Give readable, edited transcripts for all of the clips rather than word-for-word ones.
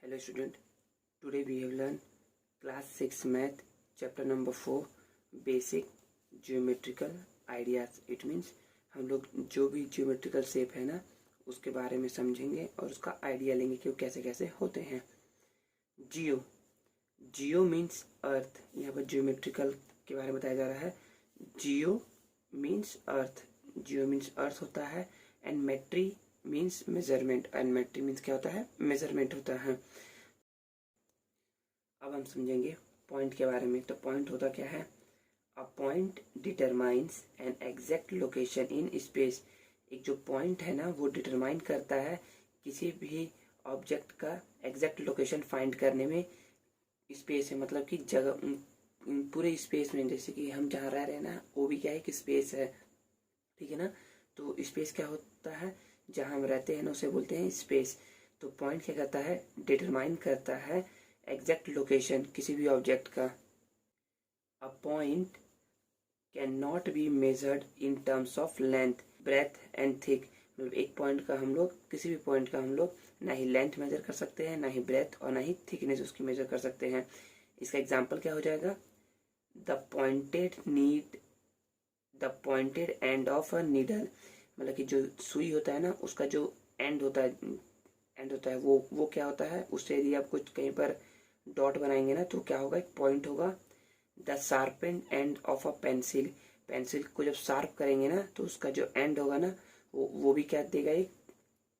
Hello student, today we have learned class 6 math chapter number 4 basic geometrical ideas. It means हम लोग जो भी geometrical shape है ना उसके बारे में समझेंगे और उसका आइडिया लेंगे कि वो कैसे कैसे होते हैं. जियो मीन्स अर्थ. यहाँ पर geometrical के बारे में बताया जा रहा है. जियो मीन्स अर्थ. जियो मीन्स अर्थ होता है and metry means measurement. And metry means क्या होता है? मेजरमेंट होता है. अब हम समझेंगे पॉइंट के बारे में. तो पॉइंट होता क्या है? A point determines an exact location in space. एक जो पॉइंट है ना वो डिटरमाइन करता है किसी भी ऑब्जेक्ट का एग्जैक्ट लोकेशन फाइंड करने में. स्पेस है मतलब कि जगह, पूरे स्पेस में. जैसे कि हम जहाँ रह रहे हैं ना वो भी क्या है कि स्पेस है, ठीक है ना. तो स्पेस क्या होता है? जहाँ हम रहते हैं ना उसे बोलते हैं स्पेस. तो पॉइंट क्या करता है? डिटरमाइन करता है एग्जैक्ट लोकेशन किसी भी ऑब्जेक्ट का. A point can not be measured in terms of length, breadth and thick. मतलब एक पॉइंट का हम लोग, किसी भी पॉइंट का हम लोग ना ही लेंथ मेजर कर सकते हैं, ना ही ब्रेथ और ना ही थिकनेस उसकी मेजर कर सकते हैं. इसका एग्जाम्पल क्या हो जाएगा? The pointed end of a needle. मतलब कि जो सुई होता है ना उसका जो एंड होता है वो क्या होता है? उससे यदि आप कुछ कहीं पर डॉट बनाएंगे ना तो क्या होगा? एक पॉइंट होगा. The sharpened end of a pencil. Pencil को जब शार्प करेंगे ना तो उसका जो एंड होगा ना वो भी क्या देगा?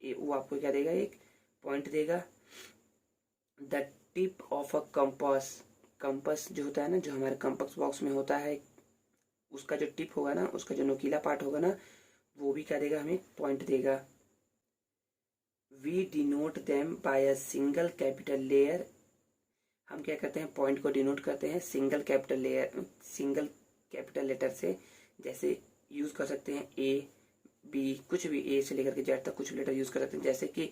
वो आपको क्या देगा? एक पॉइंट देगा. The tip of a compass. Compass जो होता है ना, जो हमारे कंपास बॉक्स में होता है, उसका जो टिप होगा ना, उसका जो नुकीला पार्ट होगा ना, वो भी क्या देगा? हमें पॉइंट देगा. We denote them by a single capital लेयर. हम क्या करते हैं? पॉइंट को डिनोट करते हैं सिंगल कैपिटल लेटर से. जैसे यूज कर सकते हैं ए बी, कुछ भी, ए से लेकर के जेड तक कुछ भी लेटर यूज कर सकते हैं. जैसे कि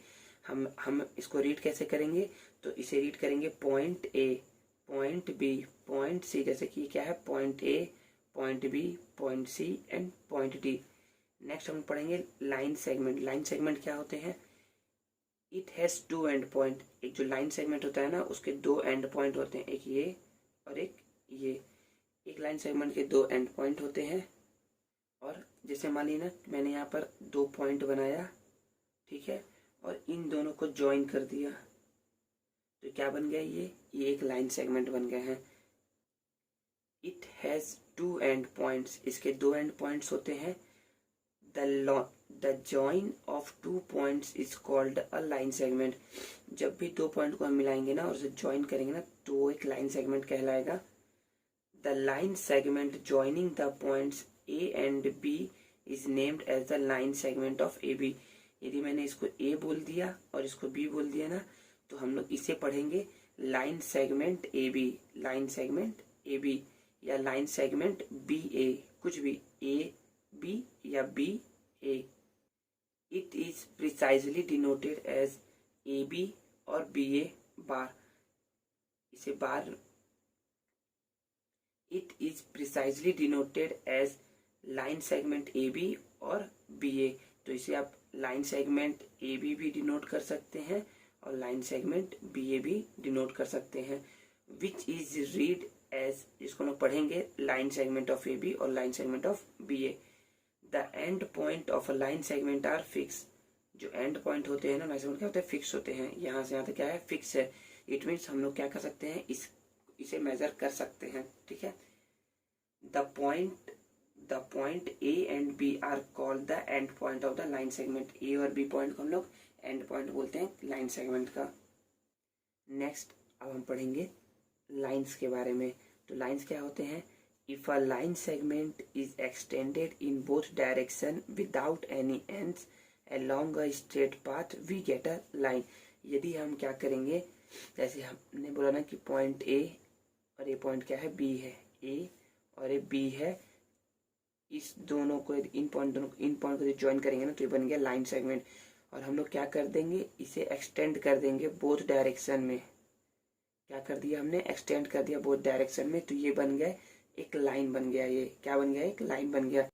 हम इसको रीड कैसे करेंगे? तो इसे रीड करेंगे point A, point B, point C. जैसे कि क्या है? Point A, point B, point C and point D. Next हम पढ़ेंगे लाइन सेगमेंट. लाइन सेगमेंट क्या होते हैं? It has two end point. एक जो लाइन सेगमेंट होता है ना उसके दो एंड पॉइंट होते हैं, एक ये और एक ये. एक लाइन सेगमेंट के दो एंड पॉइंट होते हैं. और जैसे मान ली ना मैंने यहाँ पर दो पॉइंट बनाया, ठीक है, और इन दोनों को ज्वाइन कर दिया तो क्या बन गया? ये एक लाइन सेगमेंट बन गया है. It has two end points. इसके दो एंड पॉइंट्स होते हैं. The join of two points is called a line segment. जब भी दो पॉइंट को हम मिलाएंगे ना और उसे ज्वाइन करेंगे ना तो वो एक लाइन सेगमेंट कहलाएगा. The line segment joining the points A and B is named as the line segment of A B. यदि मैंने इसको ए बोल दिया और इसको बी बोल दिया ना तो हम लोग इसे पढ़ेंगे line segment a b, line segment a b या लाइन सेगमेंट बी ए, कुछ भी, ए बी या b a. It is precisely denoted as a B और बी ए बार. इसे bar. It is precisely denoted as line segment a B और B a. तो इसे आप लाइन सेगमेंट ए बी भी डिनोट कर सकते हैं और लाइन सेगमेंट बी ए भी डिनोट कर सकते हैं. विच इज रीड एज, इसको हम पढ़ेंगे line segment of A B और line segment of b a. The end point of a line segment are fix. जो एंड पॉइंट होते हैं ना लाइन सेगमेंट क्या होते हैं? फिक्स होते हैं. यहाँ से यहाँ तक क्या है? फिक्स है. इट मीन्स हम लोग क्या कर सकते हैं? इसे मेजर कर सकते हैं, ठीक है. The point a and b are called the end point of the line segment. A और बी पॉइंट को हम लोग एंड पॉइंट बोलते हैं लाइन सेगमेंट का. नेक्स्ट अब हम पढ़ेंगे लाइंस के बारे में. तो लाइंस क्या होते हैं? If a line segment is extended in both direction without any ends along a straight path we get a line. यदि हम क्या करेंगे, जैसे हमने बोला ना कि पॉइंट ए और ये पॉइंट क्या है? बी है. ए और ये बी है. इस दोनों को, इन पॉइंट को जो ज्वाइन करेंगे ना तो ये बन गया लाइन सेगमेंट. और हम लोग क्या कर देंगे? इसे एक्सटेंड कर देंगे बोथ डायरेक्शन में. क्या कर दिया हमने? एक्सटेंड कर दिया बोथ डायरेक्शन में. तो ये बन गया एक लाइन बन गया. ये क्या बन गया? एक लाइन बन गया.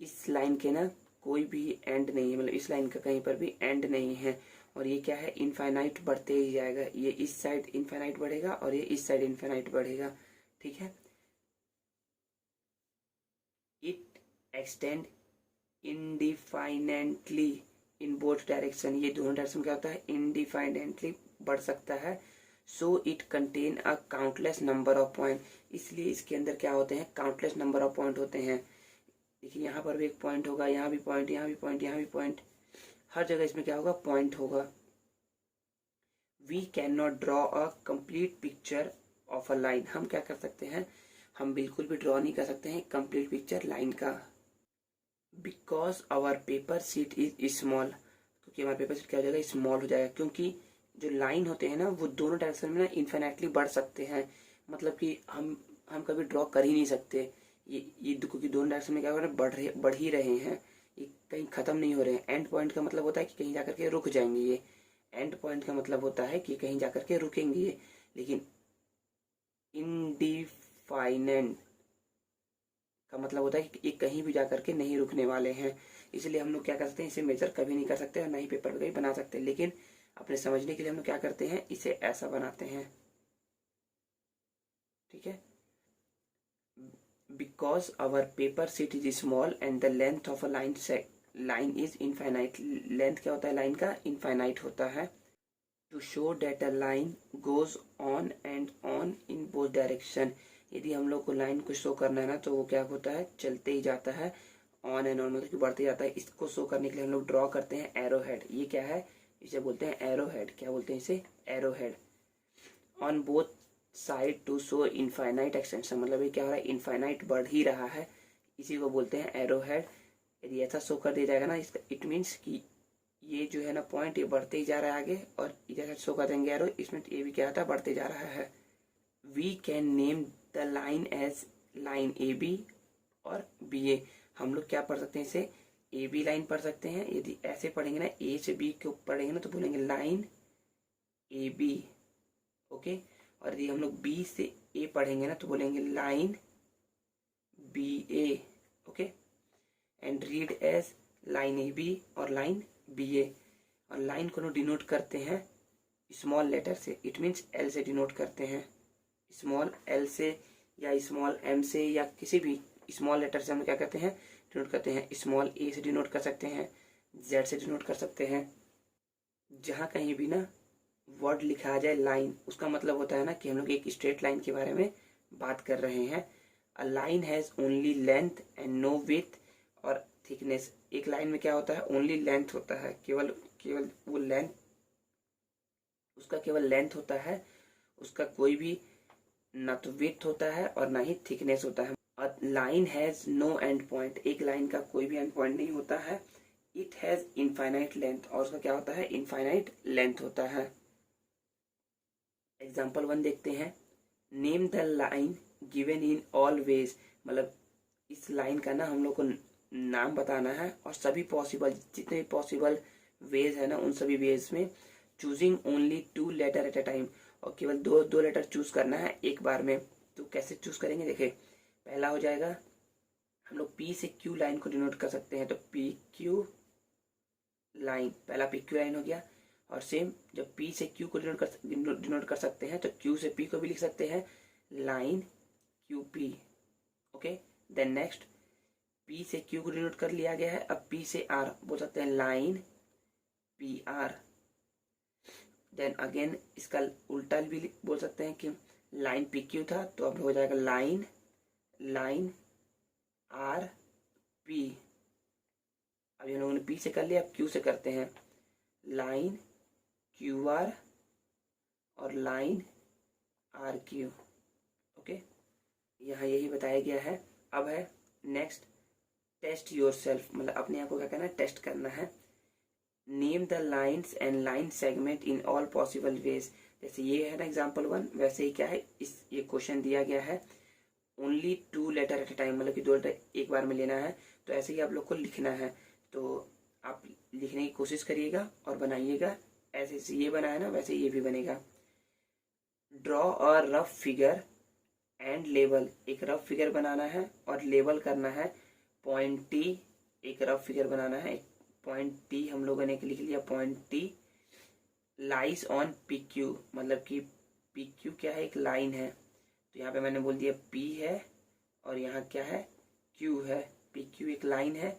इस लाइन के ना कोई भी एंड नहीं है, मतलब इस लाइन का कहीं पर भी एंड नहीं है। और ये क्या है, इनफाइनाइट बढ़ते ही जाएगा, ये इस साइड इनफाइनाइट बढ़ेगा और ये इस साइड इनफाइनाइट बढ़ेगा, ठीक है। It extend indefinitely in both direction, ये दोनों डायरेक्शन क्या होता है, इनडिफाइनेटली बढ़ सकता है। So it contain a countless number of point, इसलिए इसके अंदर क्या होते हैं, काउंटलेस नंबर ऑफ पॉइंट होते हैं। देखिए यहाँ पर भी एक पॉइंट होगा, यहाँ भी पॉइंट, यहाँ भी पॉइंट, यहाँ भी पॉइंट, हर जगह इसमें क्या होगा, पॉइंट होगा। We can not draw a complete picture of a line, हम क्या कर सकते हैं, हम बिल्कुल भी ड्रॉ नहीं कर सकते हैं कंप्लीट पिक्चर लाइन का। Because our paper sheet is small, क्योंकि हमारा पेपर सीट क्या हो जाएगा, स्मॉल हो जाएगा। क्योंकि जो लाइन होते हैं ना वो दोनों डायरेक्शन में ना इन्फिनेटली बढ़ सकते हैं, मतलब कि हम कभी ड्रॉ कर ही नहीं सकते। ये क्योंकि दोनों डायरेक्शन में क्या हो रहा है, बढ़ ही रहे हैं, ये कहीं खत्म नहीं हो रहे हैं। एंड पॉइंट का मतलब होता है कि कहीं जाकर के रुक जाएंगे, ये एंड पॉइंट का मतलब होता है कि कहीं जाकर के रुकेंगे ये। लेकिन इनडिफाइनेट का मतलब होता है कि ये कहीं भी जाकर के नहीं रुकने वाले हैं। इसलिए हम लोग क्या कर सकते हैं, इसे मेजर कभी नहीं कर सकते और ना ही पेपर पे कभी बना सकते, लेकिन अपने समझने के लिए हम लोग क्या करते हैं, इसे ऐसा बनाते हैं, ठीक है। Because our paper sheet is small and the length of a line is infinite, length क्या होता है लाइन का, इनफाइनाइट होता है। To show that a line goes on and on in both direction, यदि हम लोग को लाइन को शो करना है ना तो वो क्या होता है, चलते ही जाता है, ऑन एंड ऑन मतलब कि बढ़ते जाता है। इसको शो करने के लिए हम लोग ड्रॉ करते हैं एरो हेड, ये क्या है, इसे बोलते हैं एरो हेड, क्या बोलते हैं इसे, arrow head. On both side to show infinite extension, मतलब ये क्या हो रहा है, इनफाइनाइट बढ़ ही रहा है, इसी को बोलते हैं एरो हेड। यदि ऐसा शो कर दिया जाएगा ना, इसका इट मीन्स कि ये जो है ना पॉइंट ये बढ़ते ही जा रहा है आगे, और इधर शो कर देंगे एरो, इसमें ये भी क्या होता है, बढ़ते जा रहा है। We can name the line as line A B और बी ए, हम लोग क्या पढ़ सकते हैं इसे, ए बी लाइन पढ़ सकते हैं। यदि ऐसे पढ़ेंगे ना, ए से बी के ऊपर पढ़ेंगे ना तो बोलेंगे लाइन ए बी, ओके। और यदि हम लोग बी से ए पढ़ेंगे ना तो बोलेंगे line B A, okay. And read as line A B और लाइन बी ए। और लाइन को डिनोट करते हैं स्मॉल लेटर से, इट मीन्स एल से डिनोट करते हैं, स्मॉल एल से या स्मॉल एम से या किसी भी स्मॉल लेटर से हम क्या करते हैं, डिनोट करते हैं। स्मॉल ए से डिनोट कर सकते हैं, जेड से डिनोट कर सकते हैं। जहाँ कहीं भी ना वर्ड लिखा आ जाए लाइन, उसका मतलब होता है ना कि हम लोग एक स्ट्रेट लाइन के बारे में बात कर रहे हैं। A line has only length and no width और थिकनेस, एक लाइन में क्या होता है, ओनली लेंथ होता है, केवल केवल वो लेंथ, उसका केवल लेंथ होता है, उसका कोई भी ना तो विड्थ होता है और ना ही थिकनेस होता है। A line has no end point, एक लाइन का कोई भी एंड पॉइंट नहीं होता है। इट हैज इनफाइनाइट लेंथ, और उसका क्या होता है, इनफाइनाइट लेंथ होता है। एग्जाम्पल 1 देखते हैं। Name the line given in all ways, मतलब इस लाइन का ना हम लोग को नाम बताना है और सभी पॉसिबल, जितने पॉसिबल वेज है ना उन सभी वेज में, choosing only 2 letter at a time, और केवल दो लेटर चूज करना है एक बार में। तो कैसे चूज करेंगे, देखिए पहला हो जाएगा, हम लोग पी से क्यू लाइन को डिनोट कर सकते हैं, तो पी क्यू लाइन, पहला पी क्यू लाइन हो गया। और सेम जब पी से क्यू को डिनोट कर सकते हैं तो क्यू से पी को भी लिख सकते हैं, line Q P, okay. Then next P से क्यू को डिनोट कर लिया गया है, अब पी से आर बोल सकते हैं, line P R. Then again इसका उल्टा भी बोल सकते हैं कि लाइन पी क्यू था तो अब हो जाएगा लाइन लाइन आर पी। अभी हम लोगों ने पी से कर लिया, अब क्यू से करते हैं, लाइन क्यू आर और लाइन आर क्यू, ओके। यहाँ यही बताया गया है। अब है नेक्स्ट, टेस्ट योर सेल्फ, मतलब अपने आप को क्या करना है, टेस्ट करना है। Name the lines and line segment in all possible ways, जैसे ये है ना एग्जाम्पल 1, वैसे ही क्या है, इस ये क्वेश्चन दिया गया है only 2 letter at a time, मतलब कि 2 लेटर एक बार में लेना है, तो ऐसे ही आप लोग को लिखना है। तो आप लिखने की कोशिश करिएगा और बनाइएगा, ऐसे ये बना है ना वैसे ये भी बनेगा। Draw a rough figure and label, एक रफ फिगर बनाना है और लेबल करना है पॉइंटी एक रफ फिगर बनाना है। एक पॉइंट टी हम लोगों ने लिख लिया, point T lies on P Q, मतलब कि पी क्यू क्या है, एक लाइन है। तो यहाँ पे मैंने बोल दिया पी है और यहाँ क्या है, क्यू है। पी क्यू एक लाइन है,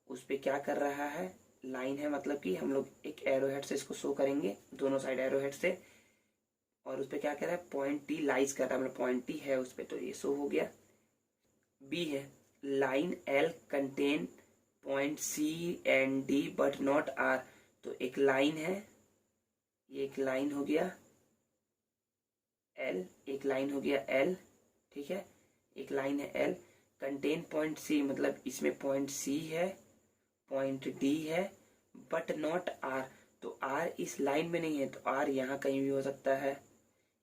उस पर क्या कर रहा है, लाइन है, मतलब कि हम लोग एक एरो हेड से इसको शो करेंगे, दोनों साइड एरो हेड से, और उस पर क्या कर रहा है, पॉइंट टी लाइज कर रहा है, मतलब पॉइंट टी है उस पर, तो ये शो हो गया। बी है line L contain point C and D but not R, तो एक लाइन है, ये एक लाइन हो गया एल, एक लाइन हो गया एल, ठीक है, एक लाइन है एल, कंटेन पॉइंट सी, मतलब इसमें पॉइंट सी है, पॉइंट डी है, बट नॉट आर, तो आर इस लाइन में नहीं है, तो आर यहाँ कहीं भी हो सकता है,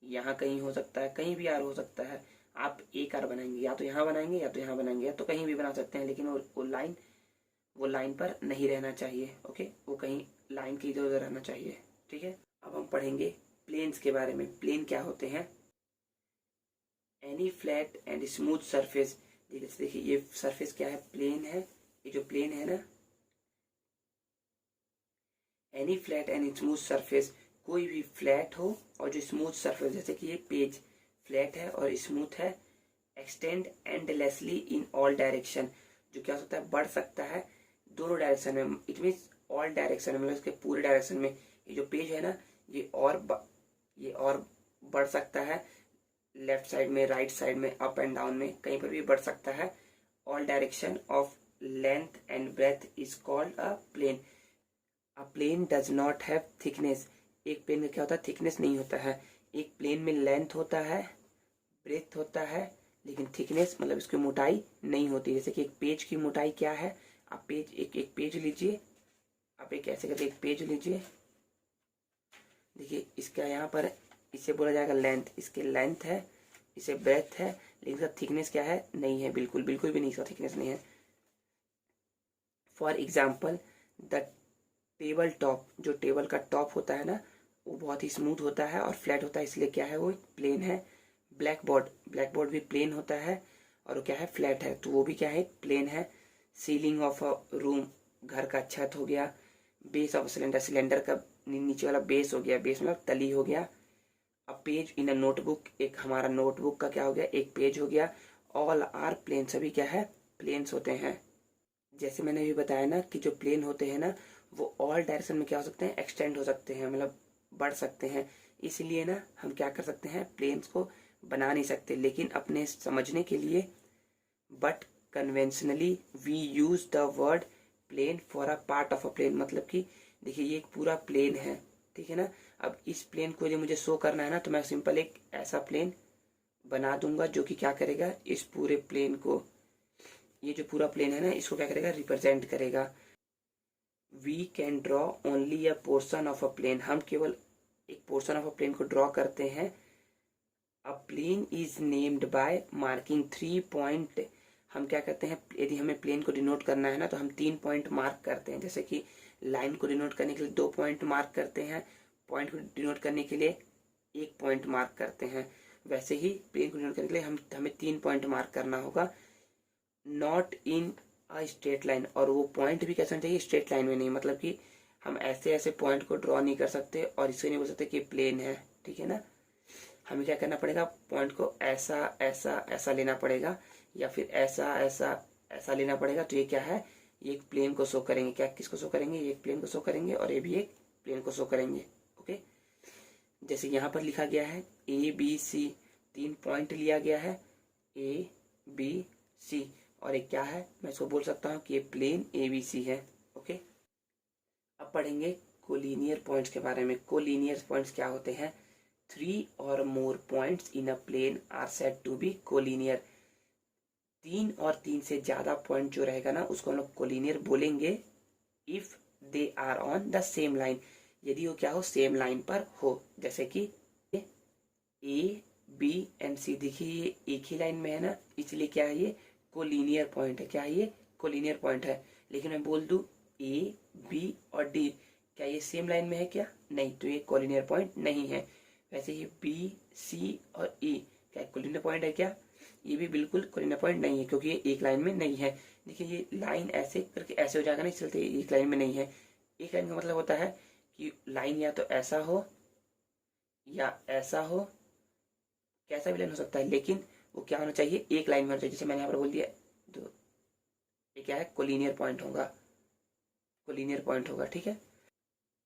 यहाँ कहीं हो सकता है, कहीं भी आर हो सकता है। आप एक आर बनाएंगे, या तो यहाँ बनाएंगे या तो यहाँ बनाएंगे, या तो कहीं भी बना सकते हैं, लेकिन वो लाइन पर नहीं रहना चाहिए। ओके, वो कहीं लाइन के इधर उधर रहना चाहिए, ठीक है। अब हम पढ़ेंगे प्लेन्स के बारे में। प्लेन क्या होते हैं, any flat and smooth surface. देखिए ये सरफेस क्या है, प्लेन है, ये जो प्लेन है ना, any flat and smooth surface, कोई भी फ्लैट हो और जो स्मूथ सरफेस, जैसे कि ये पेज फ्लैट है और स्मूथ है, extend endlessly in all direction, जो क्या हो सकता है, बढ़ सकता है दोनों डायरेक्शन में, इट मीन्स ऑल डायरेक्शन में, मतलब इसके पूरे डायरेक्शन में। ये जो पेज है ना, ये और बढ़ सकता है, लेफ्ट साइड में, राइट साइड में, अप एंड डाउन में, कहीं पर भी बढ़ सकता है। All direction of length and breadth is called a plane. A plane does not have thickness. एक प्लेन में क्या होता है, थिकनेस नहीं होता है। एक प्लेन में लेंथ होता है, ब्रेथ होता है, लेकिन थिकनेस मतलब इसकी मोटाई नहीं होती। जैसे कि एक पेज की मोटाई क्या है, आप पेज एक पेज लीजिए, आप एक ऐसे करके एक पेज लीजिए, देखिए इसका यहाँ पर, इसे बोला जाएगा लेंथ, इसकी लेंथ है, इसे ब्रेथ है, लेकिन इसका थिकनेस क्या है, नहीं है, बिल्कुल बिल्कुल भी नहीं, इसका थिकनेस नहीं है। For example the table top, जो टेबल का टॉप होता है ना, वो बहुत ही स्मूथ होता है और फ्लैट होता है, इसलिए क्या है, वो प्लेन है। ब्लैक बोर्ड भी प्लेन होता है और वो क्या है, फ्लैट है, तो वो भी क्या है, प्लेन है। सीलिंग ऑफ अ रूम, घर का छत हो गया। बेस ऑफ सिलेंडर, सिलेंडर का नीचे वाला बेस हो गया, बेस मतलब तली हो गया। A page in a notebook, एक हमारा नोटबुक का क्या हो गया, एक पेज हो गया। ऑल आर प्लेन, सभी क्या है, प्लेन्स होते हैं। जैसे मैंने अभी बताया ना कि जो प्लेन होते हैं ना, वो ऑल डायरेक्शन में क्या हो सकते हैं, एक्सटेंड हो सकते हैं, मतलब बढ़ सकते हैं। इसलिए ना हम क्या कर सकते हैं, प्लेन्स को बना नहीं सकते, लेकिन अपने समझने के लिए, but conventionally we use the word plane for a part of a plane, मतलब कि देखिए ये एक पूरा प्लेन है, ठीक है ना। अब इस प्लेन को यदि मुझे शो करना है ना, तो मैं सिंपल एक ऐसा प्लेन बना दूंगा जो कि क्या करेगा, इस पूरे प्लेन को, ये जो पूरा प्लेन है ना, इसको क्या करेगा, रिप्रेजेंट करेगा। We can draw only a portion of a plane, हम केवल एक पोर्शन ऑफ अ प्लेन को ड्रॉ करते हैं। A plane is named by marking 3 point, हम क्या करते हैं, यदि हमें प्लेन को डिनोट करना है ना, तो हम 3 पॉइंट मार्क करते हैं। जैसे कि लाइन को डिनोट करने के लिए 2 पॉइंट मार्क करते हैं, पॉइंट को डिनोट करने के लिए 1 पॉइंट मार्क करते हैं, वैसे ही प्लेन को डिनोट करने के लिए हमें 3 पॉइंट मार्क करना होगा। Not in a straight line, और वो पॉइंट भी कैसे चाहिए, स्ट्रेट लाइन में नहीं, मतलब कि हम ऐसे ऐसे पॉइंट को ड्रॉ नहीं कर सकते और इससे नहीं बोल सकते कि प्लेन है, ठीक है ना। हमें क्या करना पड़ेगा, पॉइंट को ऐसा ऐसा ऐसा लेना पड़ेगा, या फिर ऐसा ऐसा ऐसा लेना पड़ेगा, तो ये क्या है, ये एक प्लेन को शो करेंगे। क्या, किसको शो करेंगे, ये एक प्लेन को शो करेंगे और ये भी एक प्लेन को शो करेंगे। ओके, जैसे यहाँ पर लिखा गया है ABC, 3 पॉइंट लिया गया है, ABC, और एक क्या है, मैं इसको बोल सकता हूँ कि ये प्लेन ABC है। ओके, अब पढ़ेंगे कोलिनियर पॉइंट्स के बारे में। कोलिनियर पॉइंट्स क्या होते हैं, 3 और more points in a plane are said to be collinear. 3 और 3 से ज्यादा पॉइंट जो रहेगा ना, उसको हम लोग कोलिनियर बोलेंगे if they are on the same line, यदि वो क्या हो, सेम लाइन पर हो। जैसे कि A B and C, देखिए ये एक ही लाइन में है ना, इसलिए क्या है, ये कोलिनियर पॉइंट है। क्या है, ये कोलिनियर पॉइंट है। लेकिन मैं बोल दूं A B और D, क्या ये सेम लाइन में है, क्या नहीं, तो ये कोलिनियर पॉइंट नहीं है। वैसे ही B C और E क्या कोलिनियर पॉइंट है, क्या ये भी बिल्कुल कोलिनियर पॉइंट नहीं है क्योंकि ये एक लाइन में नहीं है। देखिए ये लाइन ऐसे करके ऐसे हो जाएगा, नहीं चलते, एक लाइन में नहीं है। एक लाइन का मतलब होता है कि लाइन या तो ऐसा हो या ऐसा हो, कैसा भी लाइन हो सकता है, लेकिन वो क्या होना चाहिए, एक लाइन में होना चाहिए। जैसे मैंने यहाँ पर बोल दिया, तो ये क्या है, कोलिनियर पॉइंट होगा, कोलिनियर पॉइंट होगा, ठीक है।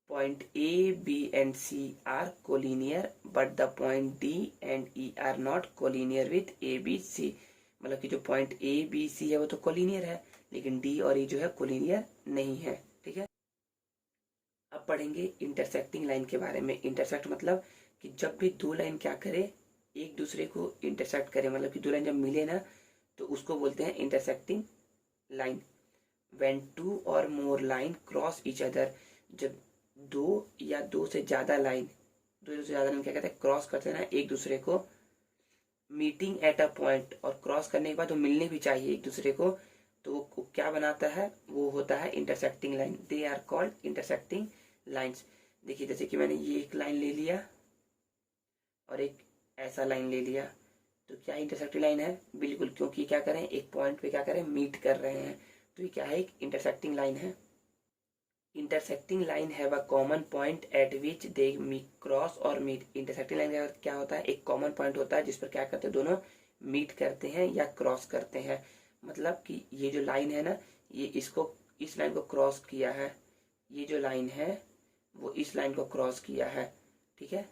Point A, B and C are collinear, but the point D and E are not collinear with A, B, C। मतलब कि जो पॉइंट A, B, C है वो तो कोलिनियर है, लेकिन D और E जो है कोलिनियर नहीं है, ठीक है। अब पढ़ेंगे इंटरसेक्टिंग लाइन के बारे में। इंटरसेक्ट मतलब कि जब भी दो लाइन क्या करे, एक दूसरे को इंटरसेक्ट करे, मतलब कि दो लाइन जब मिले ना तो उसको बोलते हैं intersecting line. When two or more line cross each other, जब दो या दो से ज्यादा लाइन क्या कहते हैं, क्रॉस करते हैं ना एक दूसरे को, मीटिंग एट अ पॉइंट, और क्रॉस करने के बाद वो मिलने भी चाहिए एक दूसरे को, तो वो क्या बनाता है, वो होता है intersecting line. They are called intersecting lines. देखिए जैसे कि मैंने ये एक लाइन ले लिया और एक ऐसा लाइन ले लिया, तो क्या इंटरसेक्टिंग लाइन है, बिल्कुल, क्योंकि क्या करें, एक पॉइंट पे क्या करें, मीट कर रहे हैं, तो ये क्या है, एक इंटरसेक्टिंग लाइन है। Intersecting line have a common point eight which they cross और मीट। इंटरसेक्टिंग लाइन का क्या होता है, एक कॉमन पॉइंट होता है जिस पर क्या करते हैं, दोनों मीट करते हैं या क्रॉस करते हैं। मतलब कि ये जो लाइन है ना, ये इसको, इस लाइन को क्रॉस किया है, ये जो लाइन है वो इस लाइन को क्रॉस किया है, ठीक है।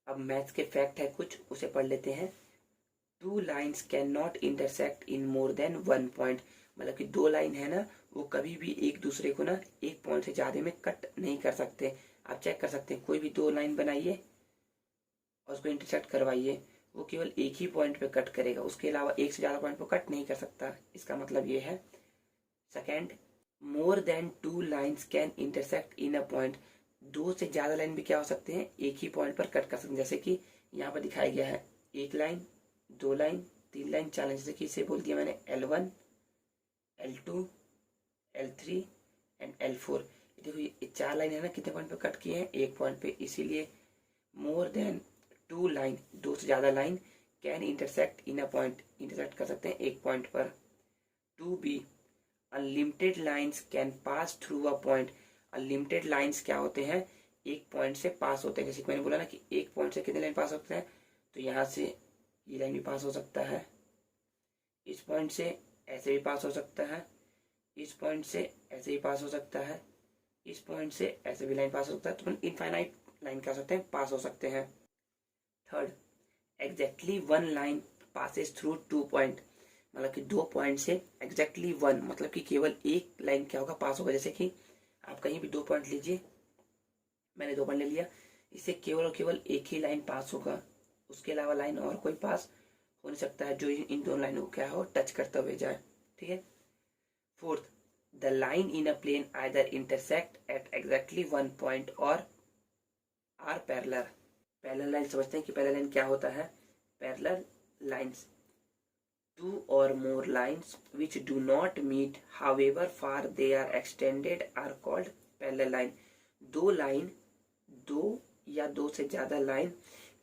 अब मैथ्स के फैक्ट है कुछ, उसे पढ़ लेते हैं। Two lines can not intersect in more than one point. मतलब कि दो लाइन है ना, वो कभी भी एक दूसरे को ना एक पॉइंट से ज्यादा में कट नहीं कर सकते। आप चेक कर सकते हैं, कोई भी दो लाइन बनाइए और उसको इंटरसेक्ट करवाइए, वो केवल एक ही पॉइंट पे कट करेगा, उसके अलावा एक से ज्यादा पॉइंट पे कट नहीं कर सकता। इसका मतलब ये है। Second, more than two lines can intersect in a point. दो से ज्यादा लाइन भी क्या हो सकते हैं, एक ही पॉइंट पर कट कर सकते हैं। जैसे कि यहाँ पर दिखाया गया है, एक लाइन, दो लाइन, तीन लाइन, चार लाइन। जैसे कि इसे बोल दिया मैंने L1, L2, L3 and L4। देखो ये चार लाइन है ना, कितने पॉइंट पे कट किए हैं, एक पॉइंट पे। इसीलिए मोर देन टू लाइन, दो से ज्यादा line, can intersect in a point, intersect कर सकते हैं एक पॉइंट पर। To be, unlimited lines can pass through a point. Unlimited lines क्या होते हैं, एक पॉइंट से पास होते हैं। जैसे मैंने बोला ना कि एक पॉइंट से कितने लाइन पास होते हैं, तो यहाँ से ये लाइन भी पास हो सकता है, इस पॉइंट से ऐसे भी पास हो सकता है, इस पॉइंट से ऐसे ही पास हो सकता है, इस पॉइंट से ऐसे भी लाइन पास हो सकता है। तो इनफाइनाइट लाइन क्या हो सकते हैं, पास हो सकते हैं। Third, exactly one line passes through two point. मतलब कि दो पॉइंट से एग्जैक्टली वन, मतलब कि केवल एक लाइन क्या होगा, पास होगा। जैसे कि आप कहीं भी दो पॉइंट लीजिए, मैंने दो पॉइंट ले लिया, इससे केवल और केवल एक ही लाइन पास होगा, उसके अलावा लाइन और कोई पास हो नहीं सकता है जो इन दोनों लाइनों को क्या हो, टच करते हुए जाए, ठीक है। Fourth, the line in a plane either intersect at exactly one point और आर पैरेलल। पैरेलल लाइन समझते हैं कि पैरेलल लाइन क्या होता है। Parallel lines, two or more lines which do not meet however far they are extended are called parallel line। दो line, दो या दो से ज्यादा लाइन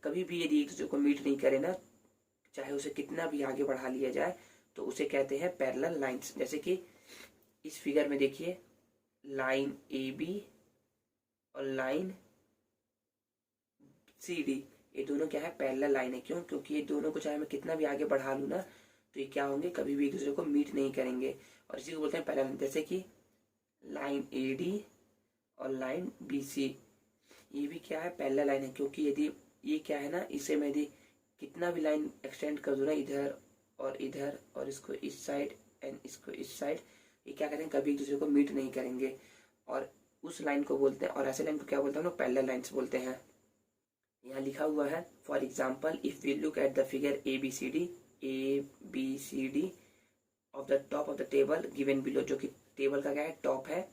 कभी भी यदि एक दूसरे को मीट नहीं करे ना, चाहे उसे कितना भी आगे बढ़ा लिया जाए, तो उसे कहते हैं पैरेलल लाइंस। जैसे कि इस फिगर में देखिए, लाइन AB और लाइन CD, ये दोनों क्या है, पैरेलल लाइन है। क्यों, क्योंकि ये दोनों को चाहे मैं कितना भी आगे बढ़ा लूँ ना, तो ये क्या होंगे, कभी भी एक दूसरे को मीट नहीं करेंगे, और इसी को बोलते हैं पैरेलल। जैसे कि लाइन AD और लाइन BC, ये भी क्या है, पैरेलल लाइन है। क्योंकि यदि ये क्या है ना, इसे मैं यदि कितना भी लाइन एक्सटेंड कर दूँ ना, इधर और इसको इस साइड एंड इसको इस साइड, ये क्या करेंगे, कभी एक दूसरे को मीट नहीं करेंगे, और उस लाइन को बोलते हैं, और ऐसे लाइन को क्या बोलते हैं, लोग पैरेलल लाइन्स बोलते हैं। यहाँ लिखा हुआ है, for example if we look at the figure ABCD of the top of the table given below, जो कि टेबल का क्या है, टॉप है,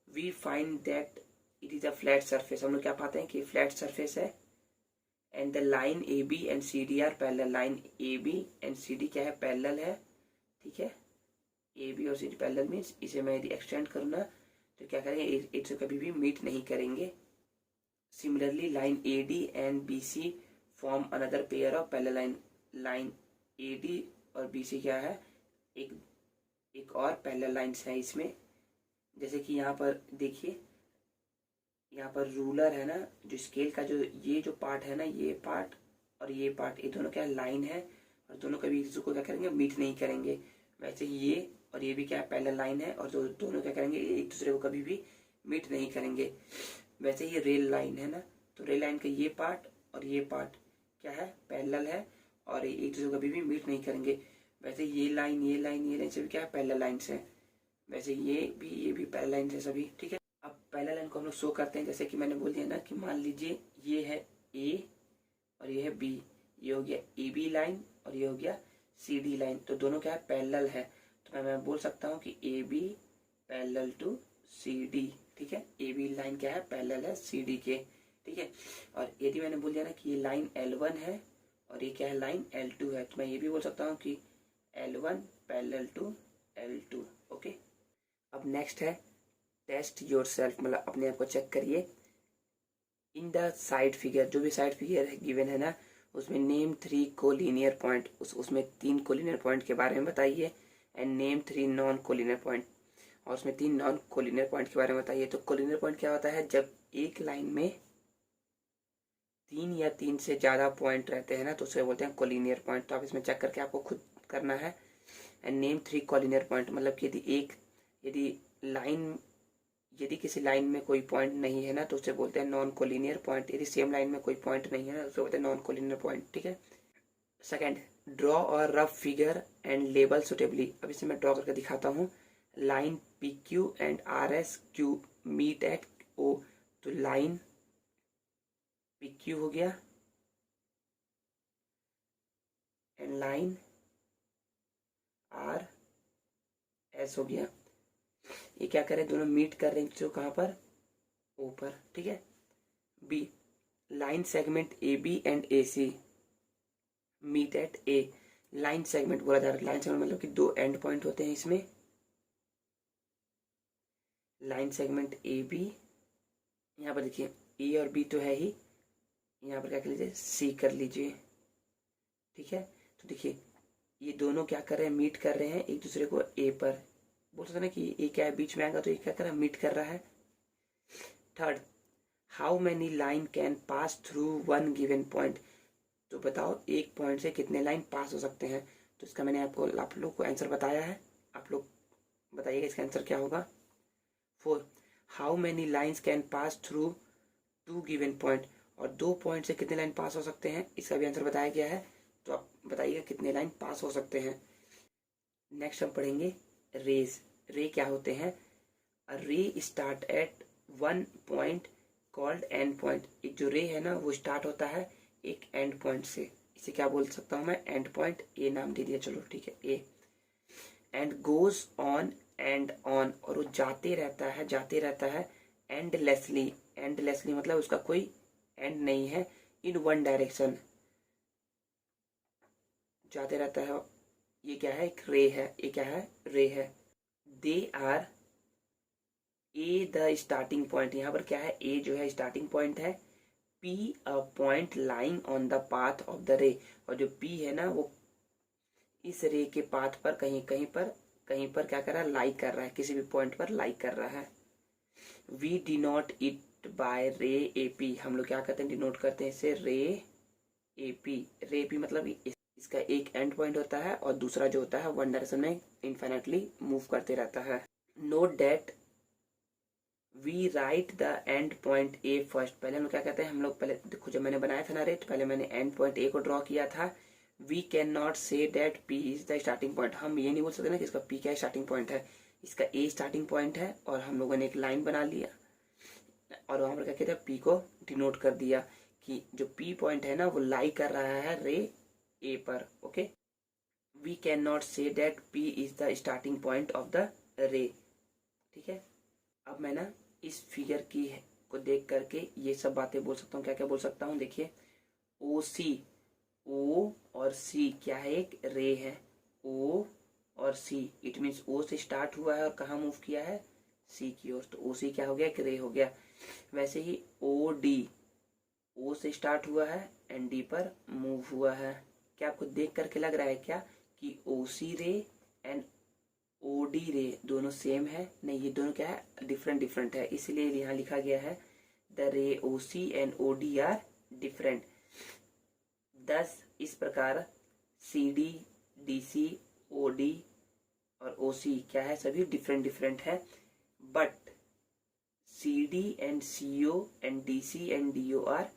we find that it is a flat surface. हम लोग क्या पाते हैं कि फ्लैट सरफेस है, and the line AB and CD are parallel. Line AB and CD क्या है, पैरेलल है, ठीक है। AB और CD पैरेलल मीन्स इसे मैं यदि एक्सटेंड करूँ ना, तो क्या करेंगे, एक से कभी भी मीट नहीं करेंगे। Similarly, line AD and BC form another pair of parallel line AD और BC क्या है, एक और पैरेलल लाइन्स है इसमें। जैसे कि यहाँ पर देखिए, यहाँ पर रूलर है ना, जो स्केल का जो ये जो पार्ट है ना, ये पार्ट और ये पार्ट, ये दोनों क्या लाइन है और दोनों कभी एक दूसरे को क्या करेंगे, मीट नहीं करेंगे। वैसे ये और ये भी क्या है, पैरेलल लाइन है और दोनों क्या करेंगे, एक दूसरे को कभी भी मीट नहीं करेंगे। वैसे ये रेल लाइन है ना, तो रेल लाइन का ये पार्ट और ये पार्ट क्या है, पैरेलल है और एक दूसरे को कभी भी मीट नहीं करेंगे। वैसे ये लाइन ये लाइन ये लाइन सभी क्या है, पैरेलल लाइन्स है। वैसे ये भी पैरेलल लाइन्स है सभी, ठीक है। अब पैरेलल लाइन को हम लोग शो करते हैं, जैसे कि मैंने बोल दिया ना कि मान लीजिए ये है A और ये है B, ये हो गया AB लाइन और ये हो गया CD लाइन, तो दोनों क्या है, पैरेलल है। तो मैं बोल सकता हूँ कि AB पैरेलल टू CD, ठीक है। AB लाइन क्या है, पैरेलल है CD के, ठीक है। और यदि मैंने बोल दिया ना कि ये लाइन L1 है और ये क्या है, लाइन L2 है, तो मैं ये भी बोल सकता हूँ कि L1 parallel to L2, okay. अब नेक्स्ट है टेस्ट योर सेल्फ, मतलब अपने आप को चेक करिए। इन द साइड फिगर, जो भी साइड फिगर गिवन है ना, उसमें नेम 3 कोलिनियर पॉइंट, उसमें 3 कोलिनियर पॉइंट के बारे में बताइए। And name 3 non collinear point, और उसमें 3 नॉन कोलिनियर पॉइंट के बारे में बताइए। तो कोलिनियर पॉइंट क्या होता है, जब एक लाइन में 3 या 3 से ज़्यादा पॉइंट रहते हैं ना, तो उसे बोलते हैं कोलिनियर पॉइंट। तो आप इसमें चेक करके आपको खुद करना है। एंड नेम 3 कोलिनियर पॉइंट, मतलब कि यदि किसी लाइन में कोई पॉइंट नहीं है ना, तो उसे बोलते हैं नॉन कोलिनियर पॉइंट। यदि सेम लाइन में कोई पॉइंट नहीं है ना, उसे बोलते हैं नॉन कोलिनियर पॉइंट, ठीक है। सेकंड, ड्रॉ और rough figure and label suitably. अब इसे मैं ड्रॉ करके दिखाता हूँ। Line PQ and RSQ meet at O, तो लाइन PQ हो गया एंड लाइन RS हो गया। ये क्या करें, दोनों मीट कर रहे हैं जो कहाँ पर, ऊपर, ठीक है। B, line segment AB and AC meet at A। Line segment बोला जा रहा है, लाइन सेगमेंट मतलब कि 2 एंड पॉइंट होते हैं इसमें। लाइन सेगमेंट AB, यहाँ पर देखिए A और B तो है ही, यहाँ पर क्या कर लीजिए, C कर लीजिए, ठीक है। तो देखिए ये दोनों क्या कर रहे हैं, मीट कर रहे हैं एक दूसरे को A पर। बोल सकते ना कि ये क्या है, बीच में आएगा, तो ये क्या कर रहा है, मीट कर रहा है। Third, how many line can pass through 1 given point. तो बताओ एक पॉइंट से कितने लाइन पास हो सकते हैं। तो इसका मैंने आप लोग को आंसर बताया है, आप लोग बताइएगा इसका आंसर क्या होगा। 4, how many lines can pass through 2 given point, और 2 पॉइंट से कितने लाइन पास हो सकते हैं, इसका भी आंसर बताया गया है। तो आप बताइएगा कितने लाइन पास हो सकते हैं। नेक्स्ट हम पढ़ेंगे रेज। रे क्या होते हैं, रे start at 1 point called and point. एक जो रे है ना, वो स्टार्ट होता है एक एंड पॉइंट से, इसे क्या बोल सकता हूँ मैं, एंड पॉइंट। ए नाम दे दिया, चलो ठीक है, ए। And goes on and on, और वो जाते रहता है एंडलेसली। एंडलेसली मतलब उसका कोई एंड नहीं है, इन वन डायरेक्शन जाते रहता है। ये क्या है, एक रे है, ये क्या है, रे है। They are A the starting point, यहाँ पर क्या है, ए जो है स्टार्टिंग पॉइंट है। P a point lying on the path of the ray, और जो पी है ना, वो इस रे के पाथ पर कहीं पर क्या कर रहा है, लाइक कर रहा है, किसी भी पॉइंट पर लाइक कर रहा है। वी डिनोट इट बाय रे ए पी, हम लोग क्या करते हैं, डिनोट करते हैं इसे रे ए पी। रे पी मतलब इसका एक एंड पॉइंट होता है और दूसरा जो होता है वन डायरेक्शन में इनफाइनाइटली मूव करते रहता है। Note that we write the end point A first. पहले हम लोग क्या कहते हैं, हम लोग पहले देखो, जब मैंने बनाया था ना रेट, पहले मैंने एंड पॉइंट ए को ड्रॉ किया था। We can not say that P is the starting point, हम ये नहीं बोल सकते ना कि इसका पी क्या स्टार्टिंग पॉइंट है। इसका ए स्टार्टिंग पॉइंट है और हम लोगों ने एक लाइन बना लिया और वहां पर क्या कहते हैं, पी को डिनोट कर दिया कि जो पी पॉइंट है ना, वो लाई कर रहा है रे ए पर, okay. We can not say that P is the starting point of the ray, ठीक है। अब मैं ना इस फिगर की को देख करके ये सब बातें बोल सकता हूँ। क्या क्या बोल सकता हूँ, देखिए ओ सी, ओ और सी क्या है, एक रे है। ओ और सी, इट मीन्स ओ से स्टार्ट हुआ है और कहाँ मूव किया है, सी की ओर, तो ओ सी क्या हो गया, एक रे हो गया। वैसे ही ओ डी, ओ से स्टार्ट हुआ है एंड डी पर मूव हुआ है, क्या आपको देख करके लग रहा है क्या कि ओसी रे एंड ओडी रे दोनों सेम है? नहीं, ये दोनों क्या है, डिफरेंट डिफरेंट है, इसलिए यहाँ लिखा गया है the ray OC and OD are different. 10 इस प्रकार C D, D C, O D और ओ सी क्या है, सभी डिफरेंट डिफरेंट है। But C D and C O and D C and D O are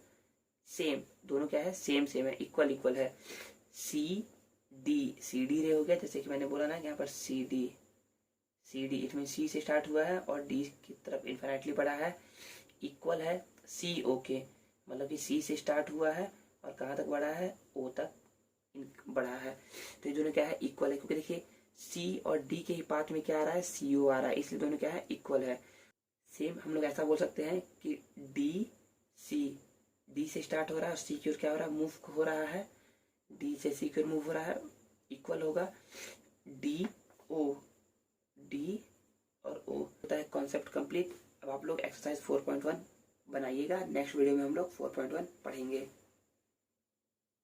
same, दोनों क्या है, सेम सेम है, इक्वल इक्वल है। सी डी रे हो गया, जैसे कि मैंने बोला ना यहाँ पर सी डी इट मीन सी से स्टार्ट हुआ है और डी की तरफ इन्फिनिटली बढ़ा है, इक्वल है सी ओ के, मतलब कि सी से स्टार्ट हुआ है और कहाँ तक बढ़ा है, ओ तक बढ़ा है। तो ये दोनों क्या है, इक्वल है, क्योंकि देखिए सी और डी के ही पार्ट में क्या आ रहा है, सी ओ आ रहा है, इसलिए दोनों क्या है, इक्वल है। सेम हम लोग ऐसा बोल सकते हैं कि डी से स्टार्ट हो रहा है और सी की ओर क्या हो रहा है, मूव हो रहा है, डी से सी की ओर मूव हो रहा है, इक्वल होगा डी और ओ। होता है कॉन्सेप्ट कंप्लीट। अब आप लोग एक्सरसाइज 4.1 बनाइएगा, नेक्स्ट वीडियो में हम लोग 4.1 पढ़ेंगे।